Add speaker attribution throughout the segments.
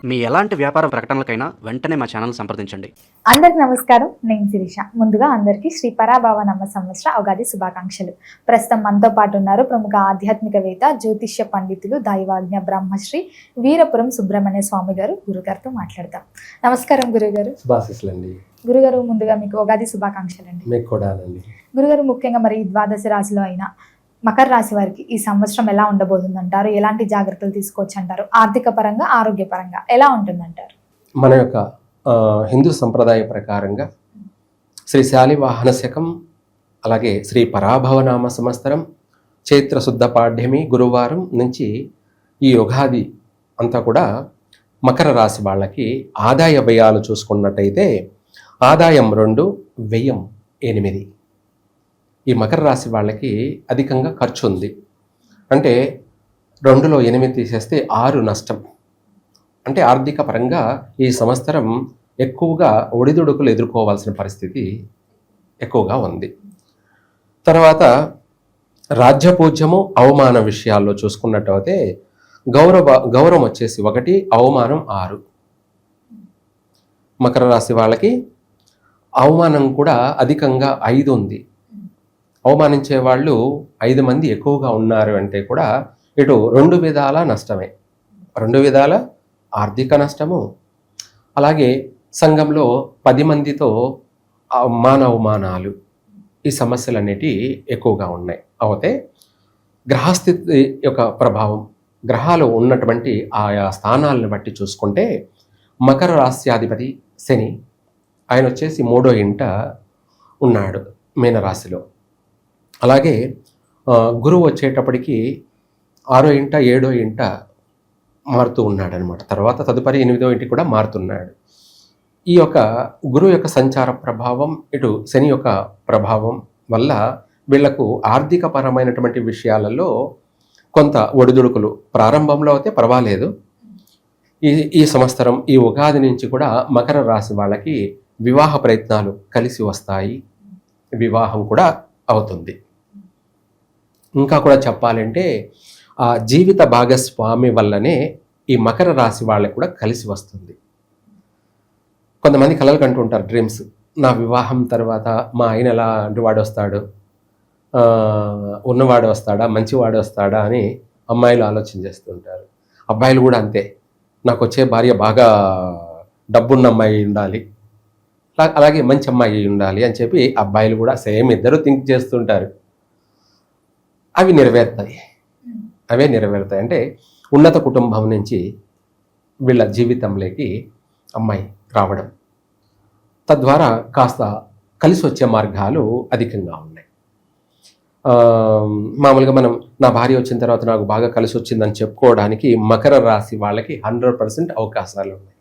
Speaker 1: మీ ఎలాంటి వ్యాపార ప్రకటనలకైనా వెంటనే మా ఛానల్ సంప్రదించండి.
Speaker 2: అందరికి నమస్కారం. నేను శిరీష. ముందుగా అందరికీ శ్రీ పరాభవ సంవత్సర ఉగాది శుభాకాంక్షలు. ప్రస్తుతం మనతో పాటు ఉన్నారు ప్రముఖ ఆధ్యాత్మికవేత్త, జ్యోతిష్య పండితులు, దైవాజ్ఞ బ్రహ్మశ్రీ వీరపురం సుబ్రహ్మణ్య స్వామి గారు. గురుగారితో మాట్లాడతాం. నమస్కారం గురుగారు. గురుగారు, ముందుగా మీకు ఉగాది శుభాకాంక్షలు అండి.
Speaker 3: మీకు కూడా అండి.
Speaker 2: గురుగారు, ముఖ్యంగా మరి ద్వాదశ రాశిలో అయినా మకర రాశి వారికి ఈ సంవత్సరం ఎలా ఉండబోతుందంటారు? ఎలాంటి జాగ్రత్తలు తీసుకోవచ్చు అంటారు? ఆర్థిక పరంగా, ఆరోగ్యపరంగా ఎలా ఉంటుందంటారు?
Speaker 3: మన యొక్క హిందూ సంప్రదాయ ప్రకారంగా శ్రీ శాలివాహన శకం, అలాగే శ్రీ పరాభవనామ సంవత్సరం, చైత్ర శుద్ధ పాడ్యమి గురువారం నుంచి ఈ యుగాది అంతా కూడా మకర రాశి వాళ్ళకి ఆదాయ వ్యయాలు చూసుకున్నట్టయితే ఆదాయం 2, వ్యయం 8. ఈ మకర రాశి వాళ్ళకి అధికంగా ఖర్చు ఉంది. అంటే 2లో 8 తీసేస్తే 6 నష్టం. అంటే ఆర్థిక పరంగా ఈ సంవత్సరం ఎక్కువగా ఒడిదుడుకులు ఎదుర్కోవాల్సిన పరిస్థితి ఎక్కువగా ఉంది. తర్వాత రాజ్యపూజ్యము, అవమాన విషయాల్లో చూసుకున్నట్టయితే గౌరవం వచ్చేసి 1, అవమానం 6. మకర రాశి వాళ్ళకి అవమానం కూడా అధికంగా 5 ఉంది. అవమానించే వాళ్ళు 5 మంది ఎక్కువగా ఉన్నారు అంటే కూడా ఇటు 2 విధాల నష్టమే. 2 విధాల ఆర్థిక నష్టము, అలాగే సంఘంలో 10 మందితో అవమానాలు, ఈ సమస్యలు అనేటివి ఎక్కువగా ఉన్నాయి. అయితే గ్రహస్థితి యొక్క ప్రభావం, గ్రహాలు ఉన్నటువంటి ఆయా స్థానాలను బట్టి చూసుకుంటే మకర రాశ్యాధిపతి శని, ఆయన వచ్చేసి 3వ ఇంట ఉన్నాడు మీనరాశిలో. అలాగే గురువు వచ్చేటప్పటికి 6వ ఇంట, 7వ ఇంట మారుతూ ఉన్నాడు అనమాట. తర్వాత తదుపరి 8వ ఇంటికి కూడా మారుతున్నాడు. ఈ యొక్క గురువు యొక్క సంచార ప్రభావం, ఇటు శని యొక్క ప్రభావం వల్ల వీళ్లకు ఆర్థిక పరమైనటువంటి విషయాలలో కొంత ఒడిదుడుకులు ప్రారంభంలో అయితే పర్వాలేదు. ఈ సంవత్సరం ఈ ఉగాది నుంచి కూడా మకర రాశి వాళ్ళకి వివాహ ప్రయత్నాలు కలిసి వస్తాయి. వివాహం కూడా అవుతుంది. ఇంకా కూడా చెప్పాలంటే ఆ జీవిత భాగస్వామి వల్లనే ఈ మకర రాశి వాళ్ళకి కూడా కలిసి వస్తుంది. కొంతమంది కలలు కంటూ ఉంటారు, డ్రీమ్స్. నా వివాహం తర్వాత మా ఆయన ఎలాంటి వాడు వస్తాడు, ఉన్నవాడు వస్తాడా, మంచివాడు వస్తాడా అని అమ్మాయిలు ఆలోచన చేస్తుంటారు. అబ్బాయిలు కూడా అంతే, నాకు వచ్చే భార్య బాగా డబ్బున్న అమ్మాయి ఉండాలి, అలాగే మంచి అమ్మాయి ఉండాలి అని చెప్పి అబ్బాయిలు కూడా సేమ్ ఇద్దరు థింక్ చేస్తుంటారు. అవే నెరవేరుతాయి. అంటే ఉన్నత కుటుంబం నుంచి వీళ్ళ జీవితంలోకి అమ్మాయి రావడం, తద్వారా కాస్త కలిసి వచ్చే మార్గాలు అధికంగా ఉన్నాయి. మామూలుగా మనం నా భార్య వచ్చిన తర్వాత నాకు బాగా కలిసి వచ్చిందని చెప్పుకోవడానికి మకర రాశి వాళ్ళకి 100% అవకాశాలు ఉన్నాయి.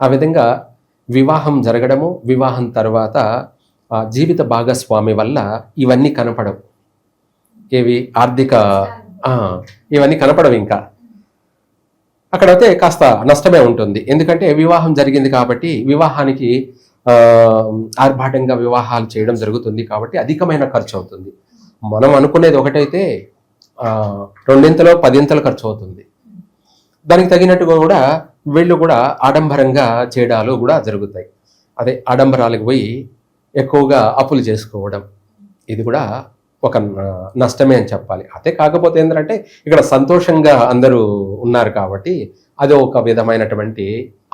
Speaker 3: ఆ విధంగా వివాహం జరగడము, వివాహం తర్వాత జీవిత భాగస్వామి వల్ల ఇవన్నీ కనపడవు. ఏవి ఆర్థిక ఇవన్నీ కనపడవు. ఇంకా అక్కడైతే కాస్త నష్టమే ఉంటుంది. ఎందుకంటే వివాహం జరిగింది కాబట్టి వివాహానికి ఆర్భాటంగా వివాహాలు చేయడం జరుగుతుంది కాబట్టి అధికమైన ఖర్చు అవుతుంది. మనం అనుకునేది ఒకటైతే 2 10 ఖర్చు అవుతుంది. దానికి తగినట్టుగా కూడా వీళ్ళు కూడా ఆడంబరంగా చేయడాలు కూడా జరుగుతాయి. అదే ఆడంబరాలకు పోయి ఎక్కువగా అప్పులు చేసుకోవడం, ఇది కూడా ఒక నష్టమే అని చెప్పాలి. అదే కాకపోతే ఏంటంటే ఇక్కడ సంతోషంగా అందరూ ఉన్నారు కాబట్టి అది ఒక విధమైనటువంటి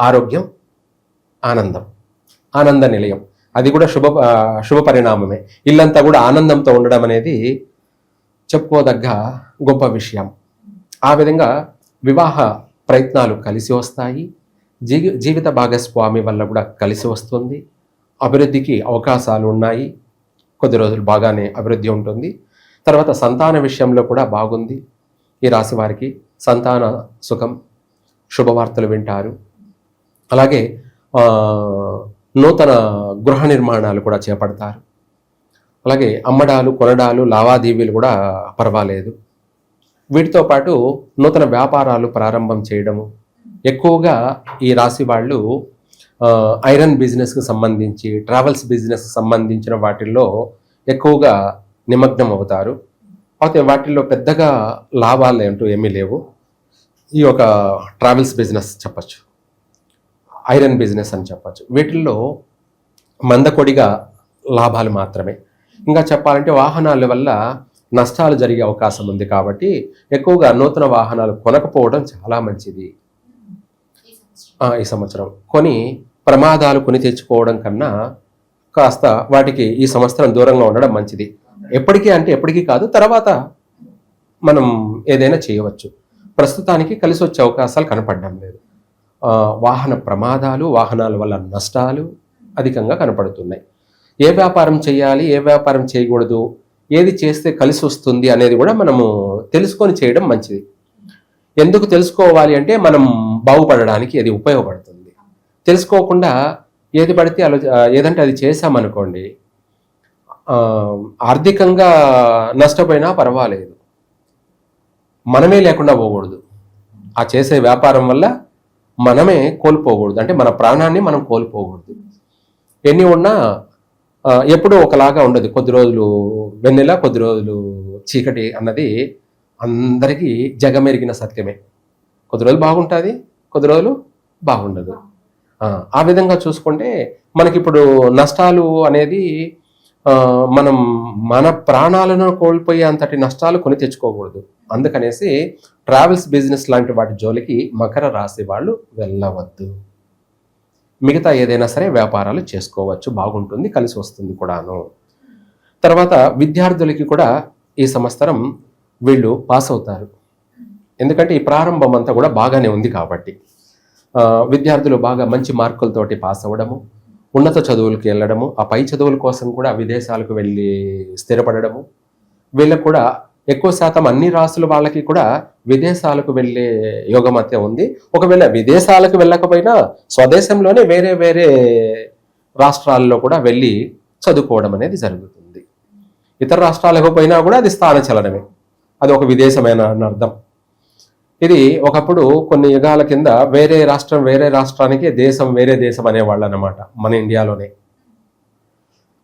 Speaker 3: ఆరోగ్యం, ఆనంద నిలయం, అది కూడా శుభ పరిణామమే. ఇల్లంతా కూడా ఆనందంతో ఉండడం అనేది చెప్పుకోదగ్గ గొప్ప విషయం. ఆ విధంగా వివాహ ప్రయత్నాలు కలిసి వస్తాయి. జీవిత భాగస్వామి వల్ల కూడా కలిసి వస్తుంది. అభివృద్ధికి అవకాశాలు ఉన్నాయి. కొద్ది రోజులు బాగానే అభివృద్ధి ఉంటుంది. తర్వాత సంతాన విషయంలో కూడా బాగుంది. ఈ రాశి వారికి సంతాన సుఖం, శుభవార్తలు వింటారు. అలాగే నూతన గృహ నిర్మాణాలు కూడా చేపడతారు. అలాగే అమ్మడాలు, కొనడాలు, లావాదేవీలు కూడా పర్వాలేదు. వీటితో పాటు నూతన వ్యాపారాలు ప్రారంభం చేయడము. ఎక్కువగా ఈ రాశి వాళ్ళు ఐరన్ బిజినెస్కి సంబంధించి, ట్రావెల్స్ బిజినెస్కి సంబంధించిన వాటిల్లో ఎక్కువగా నిమగ్నం అవుతారు. అయితే వాటిల్లో పెద్దగా లాభాలు ఏమీ లేవు. ఈ యొక్క ట్రావెల్స్ బిజినెస్ చెప్పచ్చు, ఐరన్ బిజినెస్ అని చెప్పచ్చు. వీటిల్లో మందకొడిగా లాభాలు మాత్రమే. ఇంకా చెప్పాలంటే వాహనాల వల్ల నష్టాలు జరిగే అవకాశం ఉంది కాబట్టి ఎక్కువగా నూతన వాహనాలు కొనకపోవడం చాలా మంచిది. ఈ సంవత్సరం కొని ప్రమాదాలు కొని తెచ్చుకోవడం కన్నా కాస్త వాటికి ఈ సంవత్సరం దూరంగా ఉండడం మంచిది. ఎప్పటికీ అంటే ఎప్పటికీ కాదు, తర్వాత మనం ఏదైనా చేయవచ్చు. ప్రస్తుతానికి కలిసి వచ్చే అవకాశాలు కనపడడం లేదు. వాహన ప్రమాదాలు, వాహనాల వల్ల నష్టాలు అధికంగా కనపడుతున్నాయి. ఏ వ్యాపారం చేయాలి, ఏ వ్యాపారం చేయకూడదు, ఏది చేస్తే కలిసి వస్తుంది అనేది కూడా మనము తెలుసుకొని చేయడం మంచిది. ఎందుకు తెలుసుకోవాలి అంటే మనం బాగుపడడానికి అది ఉపయోగపడుతుంది. తెలుసుకోకుండా ఏది పడితే ఏదంటే అది చేసామనుకోండి, ఆర్థికంగా నష్టపోయినా పర్వాలేదు, మనమే లేకుండా పోకూడదు. ఆ చేసే వ్యాపారం వల్ల మనమే కోల్పోకూడదు, అంటే మన ప్రాణాన్ని మనం కోల్పోకూడదు. ఎన్ని ఉన్నా ఎప్పుడూ ఒకలాగా ఉండదు. కొద్ది రోజులు వెన్నెల, కొద్ది రోజులు చీకటి అన్నది అందరికీ జగమెరిగిన సత్యమే. కొద్ది రోజులు బాగుంటుంది, కొద్ది రోజులు బాగుండదు. ఆ విధంగా చూసుకుంటే మనకిప్పుడు నష్టాలు అనేది మనం మన ప్రాణాలను కోల్పోయే అంతటి నష్టాలు కొని తెచ్చుకోకూడదు. అందుకనేసి ట్రావెల్స్ బిజినెస్ లాంటి వాటి జోలికి మకర రాశి వాళ్ళు వెళ్ళవద్దు. మిగతా ఏదైనా సరే వ్యాపారాలు చేసుకోవచ్చు, బాగుంటుంది, కలిసి వస్తుంది కూడాను. తర్వాత విద్యార్థులకి కూడా ఈ సంవత్సరం వీళ్ళు పాస్ అవుతారు. ఎందుకంటే ఈ ప్రారంభం అంతా కూడా బాగానే ఉంది కాబట్టి విద్యార్థులు బాగా మంచి మార్కులతోటి పాస్ అవ్వడము, ఉన్నత చదువులకు వెళ్ళడము, ఆ పై చదువుల కోసం కూడా విదేశాలకు వెళ్ళి స్థిరపడము. వీళ్ళకు కూడా ఎక్కువ శాతం అన్ని రాసుల వాళ్ళకి కూడా విదేశాలకు వెళ్ళే యోగం అయితే ఉంది. ఒకవేళ విదేశాలకు వెళ్ళకపోయినా స్వదేశంలోనే వేరే వేరే రాష్ట్రాల్లో కూడా వెళ్ళి చదువుకోవడం అనేది జరుగుతుంది. ఇతర రాష్ట్రాలకు పోయినా కూడా అది స్థానచలనమే, అది ఒక విదేశమైన అని అర్థం. ఇది ఒకప్పుడు కొన్ని యుగాల కింద వేరే రాష్ట్రం వేరే రాష్ట్రానికి దేశం వేరే దేశం అనేవాళ్ళు అనమాట. మన ఇండియాలోనే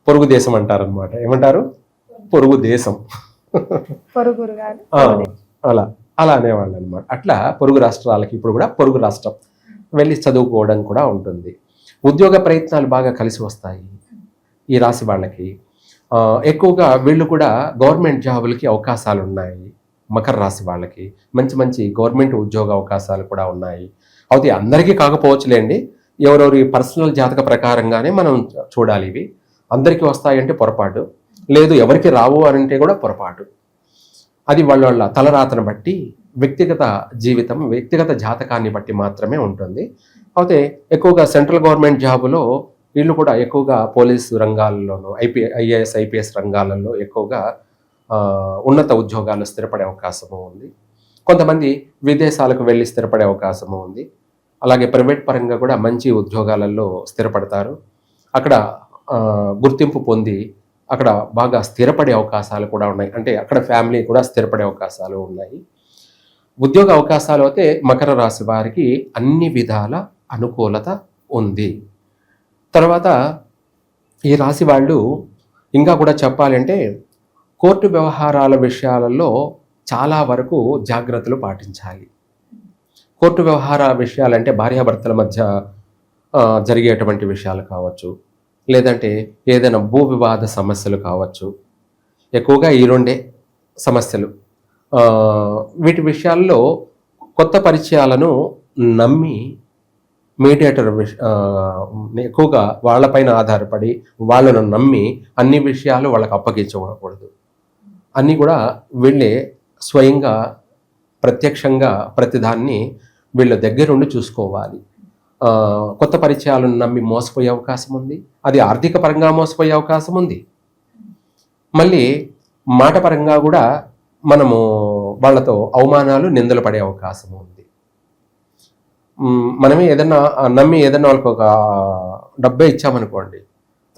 Speaker 3: పొరుగు దేశం అంటారనమాట. ఏమంటారు? పొరుగు దేశం. అలా అలా అనేవాళ్ళు అనమాట. అట్లా పొరుగు రాష్ట్రాలకి ఇప్పుడు కూడా పొరుగు రాష్ట్రం వెళ్ళి చదువుకోవడం కూడా ఉంటుంది. ఉద్యోగ ప్రయత్నాలు బాగా కలిసి వస్తాయి ఈ రాశి వాళ్ళకి. ఎక్కువగా వీళ్ళు కూడా గవర్నమెంట్ జాబులకి అవకాశాలు ఉన్నాయి. మకర రాశి వాళ్ళకి మంచి మంచి గవర్నమెంట్ ఉద్యోగ అవకాశాలు కూడా ఉన్నాయి. అయితే అందరికీ కాకపోవచ్చులేండి, ఎవరెవరి పర్సనల్ జాతక ప్రకారంగానే మనం చూడాలి. ఇవి అందరికీ వస్తాయంటే పొరపాటు, లేదు ఎవరికి రావు అని అంటే కూడా పొరపాటు. అది వాళ్ళ తలరాతను బట్టి, వ్యక్తిగత జీవితం, వ్యక్తిగత జాతకాన్ని బట్టి మాత్రమే ఉంటుంది. అయితే ఎక్కువగా సెంట్రల్ గవర్నమెంట్ జాబులో వీళ్ళు కూడా ఎక్కువగా పోలీసు రంగాల్లోనూ ఐఏఎస్ ఐపీఎస్ రంగాలలో ఎక్కువగా ఉన్నత ఉద్యోగాలు స్థిరపడే అవకాశము ఉంది. కొంతమంది విదేశాలకు వెళ్ళి స్థిరపడే అవకాశము ఉంది. అలాగే ప్రైవేట్ పరంగా కూడా మంచి ఉద్యోగాలలో స్థిరపడతారు. అక్కడ గుర్తింపు పొంది అక్కడ బాగా స్థిరపడే అవకాశాలు కూడా ఉన్నాయి. అంటే అక్కడ ఫ్యామిలీ కూడా స్థిరపడే అవకాశాలు ఉన్నాయి. ఉద్యోగ అవకాశాలు అయితే మకర రాశి వారికి అన్ని విధాల అనుకూలత ఉంది. తర్వాత ఈ రాశి వాళ్ళు ఇంకా కూడా చెప్పాలంటే కోర్టు వ్యవహారాల విషయాలలో చాలా వరకు జాగ్రత్తలు పాటించాలి. కోర్టు వ్యవహార విషయాలంటే భార్యాభర్తల మధ్య జరిగేటువంటి విషయాలు కావచ్చు, లేదంటే ఏదైనా భూ వివాద సమస్యలు కావచ్చు. ఎక్కువగా ఈ రెండే సమస్యలు. వీటి విషయాల్లో కొత్త పరిచయాలను నమ్మి మీడియేటర్ ఎక్కువగా వాళ్ళపైన ఆధారపడి వాళ్ళను నమ్మి అన్ని విషయాలు వాళ్ళకి అప్పగించకూడదు. అన్నీ కూడా వీళ్ళే స్వయంగా ప్రత్యక్షంగా ప్రతిదాన్ని వీళ్ళ దగ్గరుండి చూసుకోవాలి. కొత్త పరిచయాలను నమ్మి మోసపోయే అవకాశం ఉంది. అది ఆర్థిక పరంగా మోసపోయే అవకాశం ఉంది. మళ్ళీ మాట పరంగా కూడా మనము వాళ్ళతో అవమానాలు, నిందలు పడే అవకాశం ఉంది. మనమే ఏదన్నా నమ్మి ఏదన్నా వాళ్ళకి ఒక డబ్బే ఇచ్చామనుకోండి,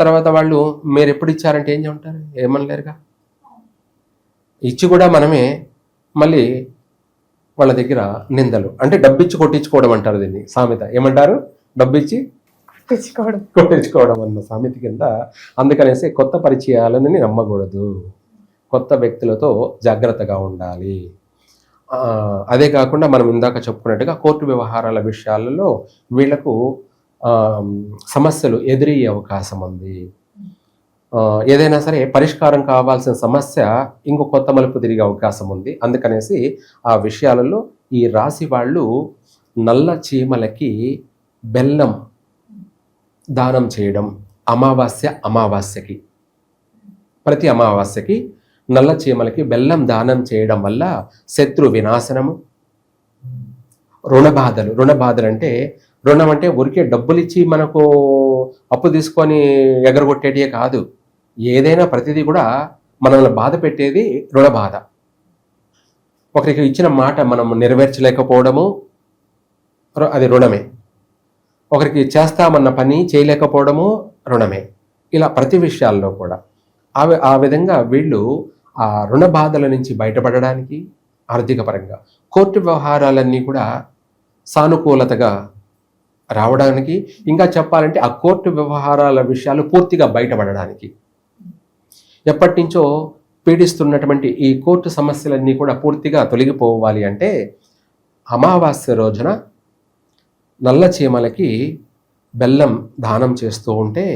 Speaker 3: తర్వాత వాళ్ళు మీరు ఎప్పుడు ఇచ్చారంటే ఏం చెప్తారు? ఏమనలేరుగా. ఇచ్చి కూడా మనమే మళ్ళీ వాళ్ళ దగ్గర నిందలు, అంటే డబ్బిచ్చి కొట్టించుకోవడం అంటారు దీన్ని, సామెత. ఏమంటారు? డబ్బిచ్చి కొట్టించుకోవడం అన్న సామెత కింద. అందుకనేసి కొత్త పరిచయాలని నమ్మకూడదు, కొత్త వ్యక్తులతో జాగ్రత్తగా ఉండాలి. అదే కాకుండా మనం ఇందాక చెప్పుకున్నట్టుగా కోర్టు వ్యవహారాల విషయాలలో వీళ్లకు సమస్యలు ఎదురయ్యే అవకాశం ఉంది. ఏదైనా సరే పరిష్కారం కావాల్సిన సమస్య ఇంకో కొత్త మలుపు తిరిగే అవకాశం ఉంది. అందుకనేసి ఆ విషయాలలో ఈ రాశి వాళ్ళు నల్ల చీమలకి బెల్లం దానం చేయడం, అమావాస్యకి ప్రతి అమావాస్యకి నల్ల చీమలకి బెల్లం దానం చేయడం వల్ల శత్రు వినాశనము, రుణ బాధలు అంటే రుణం అంటే ఊరికే డబ్బులు ఇచ్చి మనకు అప్పు తీసుకొని ఎగరగొట్టేటియే కాదు. ఏదైనా ప్రతిదీ కూడా మనల్ని బాధ పెట్టేది రుణ బాధ. ఒకరికి ఇచ్చిన మాట మనం నెరవేర్చలేకపోవడము అది రుణమే. ఒకరికి చేస్తామన్న పని చేయలేకపోవడము రుణమే. ఇలా ప్రతి విషయాల్లో కూడా ఆ విధంగా వీళ్ళు ఆ రుణ బాధల నుంచి బయటపడడానికి ఆర్థిక పరంగా కోర్టు వ్యవహారాలన్నీ కూడా సానుకూలతగా రావడానికి, ఇంకా చెప్పాలంటే ఆ కోర్టు వ్యవహారాల విషయాలు పూర్తిగా బయటపడడానికి, ఎప్పటి నుంచో పీడిస్తున్నటువంటి ఈ కోర్టు సమస్యలన్నీ కూడా పూర్తిగా తొలగిపోవాలి అంటే అమావాస్య రోజున నల్ల చీమలకి బెల్లం దానం చేస్తూ ఉంటే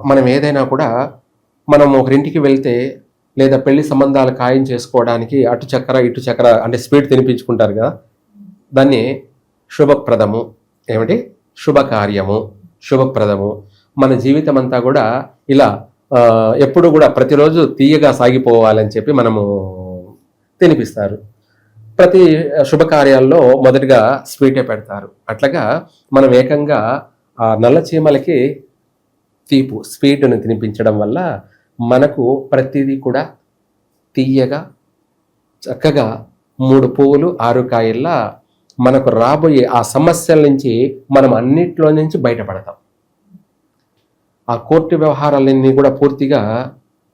Speaker 3: మనం ఏదైనా కూడా మనం ఒకరింటికి వెళ్తే లేదా పెళ్లి సంబంధాలు ఖాయం చేసుకోవడానికి అటు చక్ర ఇటు చక్ర అంటే స్వీట్ తినిపించుకుంటారు కదా, దాన్ని శుభప్రదము ఏమిటి శుభకార్యము శుభప్రదము. మన జీవితం అంతా కూడా ఇలా ఎప్పుడు కూడా ప్రతిరోజు తీయగా సాగిపోవాలని చెప్పి మనము తినిపిస్తారు. ప్రతి శుభకార్యాల్లో మొదటిగా స్వీటే పెడతారు. అట్లాగా మనం ఏకంగా ఆ నల్ల చీమలకి తీపు స్వీట్ను తినిపించడం వల్ల మనకు ప్రతిదీ కూడా తీయగా చక్కగా 3 పువ్వులు 6 కాయల్లా మనకు రాబోయే ఆ సమస్యల నుంచి మనం అన్నిట్లో నుంచి బయటపడతాం. ఆ కోర్టు వ్యవహారాలన్నీ కూడా పూర్తిగా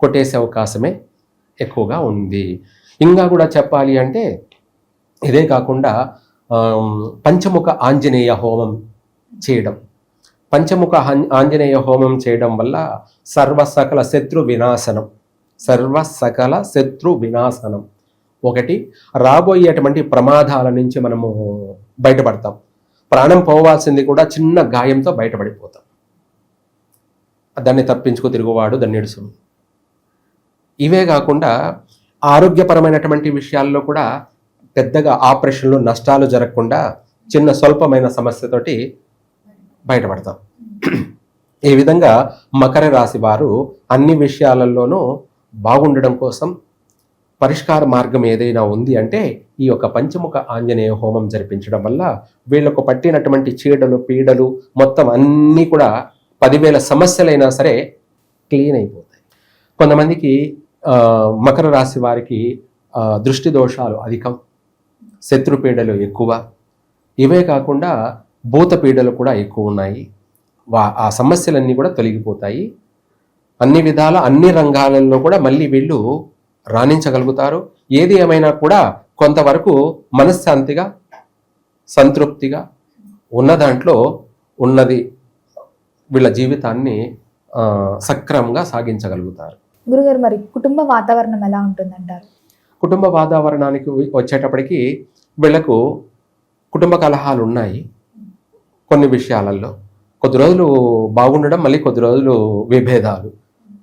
Speaker 3: కొట్టేసే అవకాశమే ఎక్కువగా ఉంది. ఇంకా కూడా చెప్పాలి అంటే ఇదే కాకుండా పంచముఖ ఆంజనేయ హోమం చేయడం, పంచముఖ ఆంజనేయ హోమం చేయడం వల్ల సర్వసకల శత్రు వినాశనం ఒకటి, రాబోయేటువంటి ప్రమాదాల నుంచి మనము బయటపడతాం. ప్రాణం పోవాల్సింది కూడా చిన్న గాయంతో బయటపడిపోతాం. దాన్ని తప్పించుకు తిరుగువాడు దన్నిడుసు. ఇవే కాకుండా ఆరోగ్యపరమైనటువంటి విషయాల్లో కూడా పెద్దగా ఆపరేషన్లు నష్టాలు జరగకుండా చిన్న స్వల్పమైన సమస్యతోటి బయటపడతాం. ఈ విధంగా మకర రాశి వారు అన్ని విషయాలలోనూ బాగుండడం కోసం పరిష్కార మార్గం ఏదైనా ఉంది అంటే ఈ యొక్క పంచముఖ ఆంజనేయ హోమం జరిపించడం వల్ల వీళ్ళకు పట్టినటువంటి చీడలు పీడలు మొత్తం అన్నీ కూడా 10,000 సమస్యలైనా సరే క్లీన్ అయిపోతాయి. కొంతమందికి మకర రాశి వారికి దృష్టి దోషాలు అధికం, శత్రుపీడలు ఎక్కువ, ఇవే కాకుండా భూత పీడలు కూడా ఎక్కువ ఉన్నాయి. ఆ సమస్యలన్నీ కూడా తొలగిపోతాయి. అన్ని విధాల అన్ని రంగాలలో కూడా మళ్ళీ వీళ్ళు రాణించగలుగుతారు. ఏది ఏమైనా కూడా కొంతవరకు మనశ్శాంతిగా సంతృప్తిగా ఉన్న దాంట్లో ఉన్నది వీళ్ళ జీవితాన్ని సక్రమంగా సాగించగలుగుతారు.
Speaker 2: గురుగారు, మరి కుటుంబ వాతావరణం ఎలా ఉంటుందంటారు?
Speaker 3: కుటుంబ వాతావరణానికి వచ్చేటప్పటికి వీళ్ళకు కుటుంబ కలహాలు ఉన్నాయి. కొన్ని విషయాలలో కొద్ది రోజులు బాగుండడం, మళ్ళీ కొద్ది రోజులు విభేదాలు,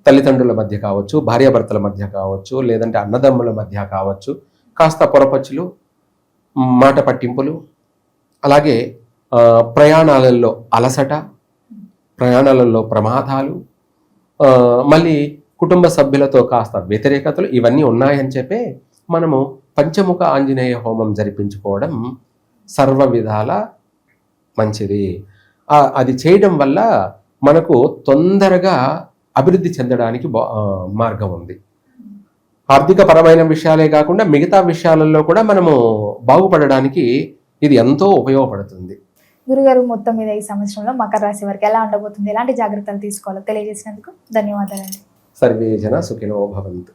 Speaker 3: తల్లిదండ్రుల మధ్య కావచ్చు, భార్యాభర్తల మధ్య కావచ్చు, లేదంటే అన్నదమ్ముల మధ్య కావచ్చు, కాస్త పొరపచ్చులు, మాట పట్టింపులు, అలాగే ప్రయాణాలలో అలసట, ప్రయాణాలలో ప్రమాదాలు, మళ్ళీ కుటుంబ సభ్యులతో కాస్త వ్యతిరేకతలు, ఇవన్నీ ఉన్నాయని చెప్పే మనము పంచముఖ ఆంజనేయ హోమం జరిపించుకోవడం సర్వ విధాల మంచిది. అది చేయడం వల్ల మనకు తొందరగా అభివృద్ధి చెందడానికి మార్గం ఉంది. ఆర్థిక పరమైన విషయాలే కాకుండా మిగతా విషయాలలో కూడా మనము బాగుపడడానికి ఇది ఎంతో ఉపయోగపడుతుంది.
Speaker 2: గురుగారు, మొత్తం మీద ఈ సంవత్సరంలో మకర రాశి వారికి ఎలా ఉండబోతుంది, ఎలాంటి జాగ్రత్తలు తీసుకోవాలో తెలియజేసినందుకు ధన్యవాదాలండి.
Speaker 3: సర్వే జన సుఖినో భవంతు.